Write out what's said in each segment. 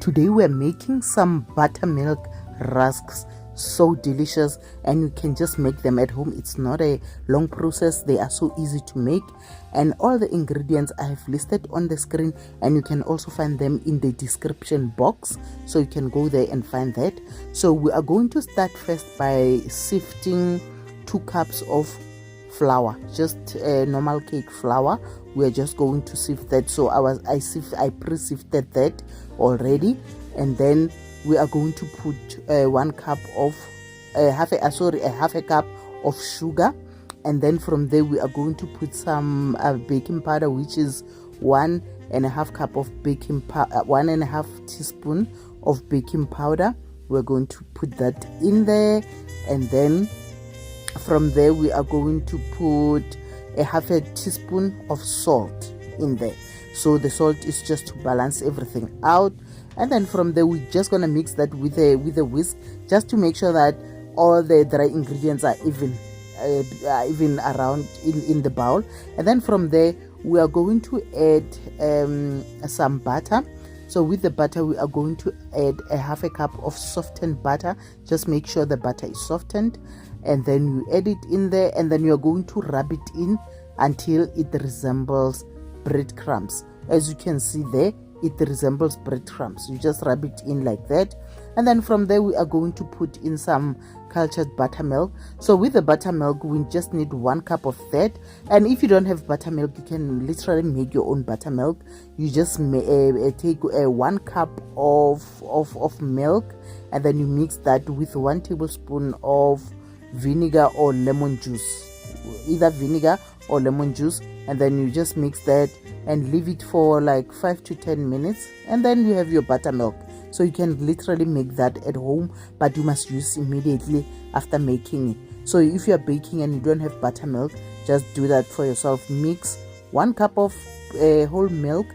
Today we're making some buttermilk rusks. So delicious, and you can just make them at home. It's not a long process. They are so easy to make, and all the ingredients I have listed on the screen, and you can also find them in the description box, so you can go there and find that. So we are going to start first by sifting 2 cups of flour, just normal cake flour. We are just going to sift that. So I pre-sifted that already, and then we are going to put 1 cup of half a cup of sugar, and then from there we are going to put some baking powder, which is 1.5 cup of baking powder, 1.5 teaspoon of baking powder. We're going to put that in there, and then from there we are going to put half a teaspoon of salt in there. So the salt is just to balance everything out. And then from there we're just gonna mix that with a whisk, just to make sure that all the dry ingredients are even around in the bowl. And then from there we are going to add some butter. So with the butter we are going to add half a cup of softened butter. Just make sure the butter is softened, and then you add it in there, and then you are going to rub it in until it resembles breadcrumbs. As you can see there, it resembles breadcrumbs. You just rub it in like that, and then from there we are going to put in some cultured buttermilk. So with the buttermilk we just need 1 cup of that, and if you don't have buttermilk you can literally make your own buttermilk. You just take 1 cup of milk, and then you mix that with 1 tablespoon of vinegar or lemon juice, either vinegar or lemon juice, and then you just mix that and leave it for like 5 to 10 minutes, and then you have your buttermilk. So you can literally make that at home, but you must use immediately after making it. So if you are baking and you don't have buttermilk, just do that for yourself. Mix 1 cup of whole milk,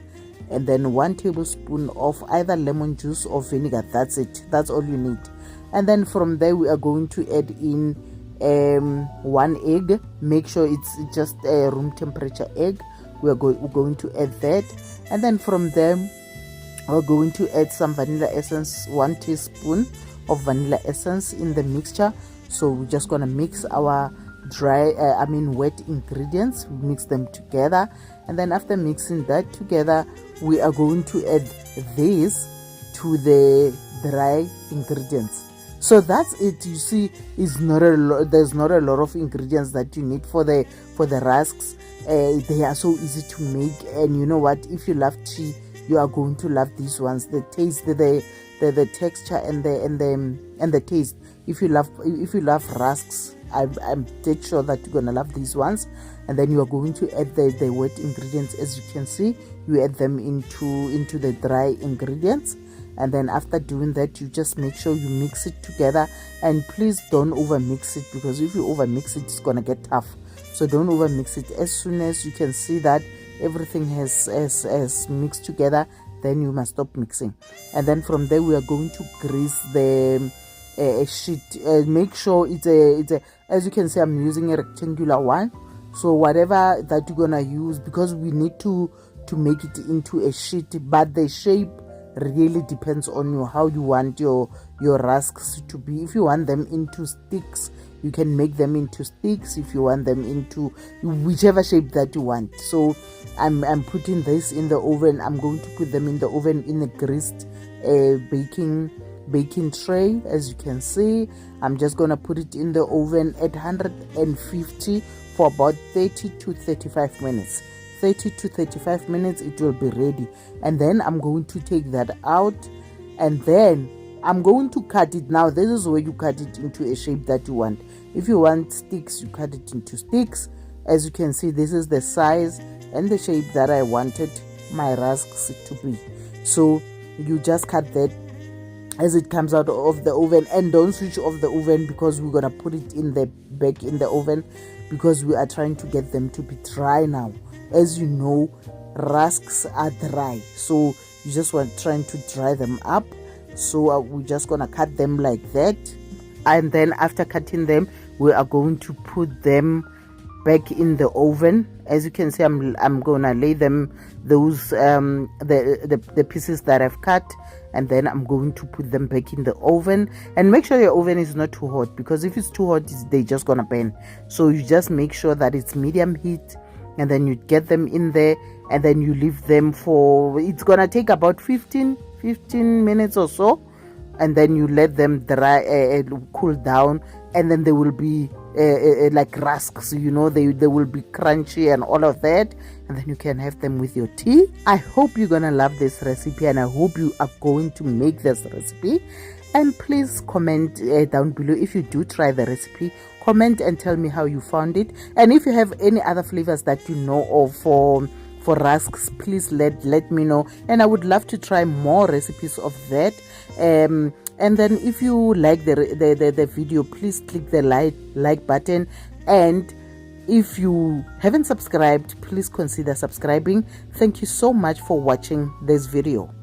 and then 1 tablespoon of either lemon juice or vinegar. That's it. That's all you need. And then from there we are going to add in 1 egg. Make sure it's just a room temperature egg. We're going to add that, and then from there we're going to add some vanilla essence, 1 teaspoon of vanilla essence in the mixture. So we're just gonna mix our wet ingredients, mix them together, and then after mixing that together we are going to add this to the dry ingredients. So that's it. You see, there's not a lot of ingredients that you need for the rusks. They are so easy to make, and you know what, if you love tea, you are going to love these ones. The taste, the texture, and the taste. If you love rusks, I'm dead sure that you're gonna love these ones. And then you are going to add the wet ingredients. As you can see, you add them into the dry ingredients. And then after doing that, you just make sure you mix it together, and please don't over mix it, because if you over mix it, it's gonna get tough. So don't over mix it. As soon as you can see that everything has mixed together, then you must stop mixing. And then from there we are going to grease the sheet. Make sure it's a as you can see, I'm using a rectangular one. So whatever that you're gonna use, because we need to make it into a sheet, but the shape really depends on you, how you want your rusks to be. If you want them into sticks, you can make them into sticks. If you want them into whichever shape that you want. So I'm putting this in the oven. I'm going to put them in the oven in a greased baking tray. As you can see, I'm just gonna put it in the oven at 150 for about 30 to 35 minutes. 30 to 35 minutes, it will be ready. And then I'm going to take that out, and then I'm going to cut it. Now this is where you cut it into a shape that you want. If you want sticks, you cut it into sticks. As you can see, this is the size and the shape that I wanted my rusks to be. So you just cut that as it comes out of the oven, and don't switch off the oven, because we're gonna put it back in the oven, because we are trying to get them to be dry now. As you know, rusks are dry, so you just want trying to dry them up. So we're just gonna cut them like that, and then after cutting them, we are going to put them back in the oven. As you can see, I'm gonna lay them, those the pieces that I've cut, and then I'm going to put them back in the oven. And make sure your oven is not too hot, because if it's too hot, they're just gonna burn. So you just make sure that it's medium heat, and then you get them in there, and then you leave them for, it's gonna take about 15 minutes or so, and then you let them dry, cool down, and then they will be like rusks, you know, they will be crunchy and all of that, and then you can have them with your tea. I hope you're gonna love this recipe, and I hope you are going to make this recipe. And please comment down below if you do try the recipe. Comment and tell me how you found it, and if you have any other flavors that you know of for rusks, please let me know, and I would love to try more recipes of that. And then if you like the video, please click the like button, and if you haven't subscribed, please consider subscribing. Thank you so much for watching this video.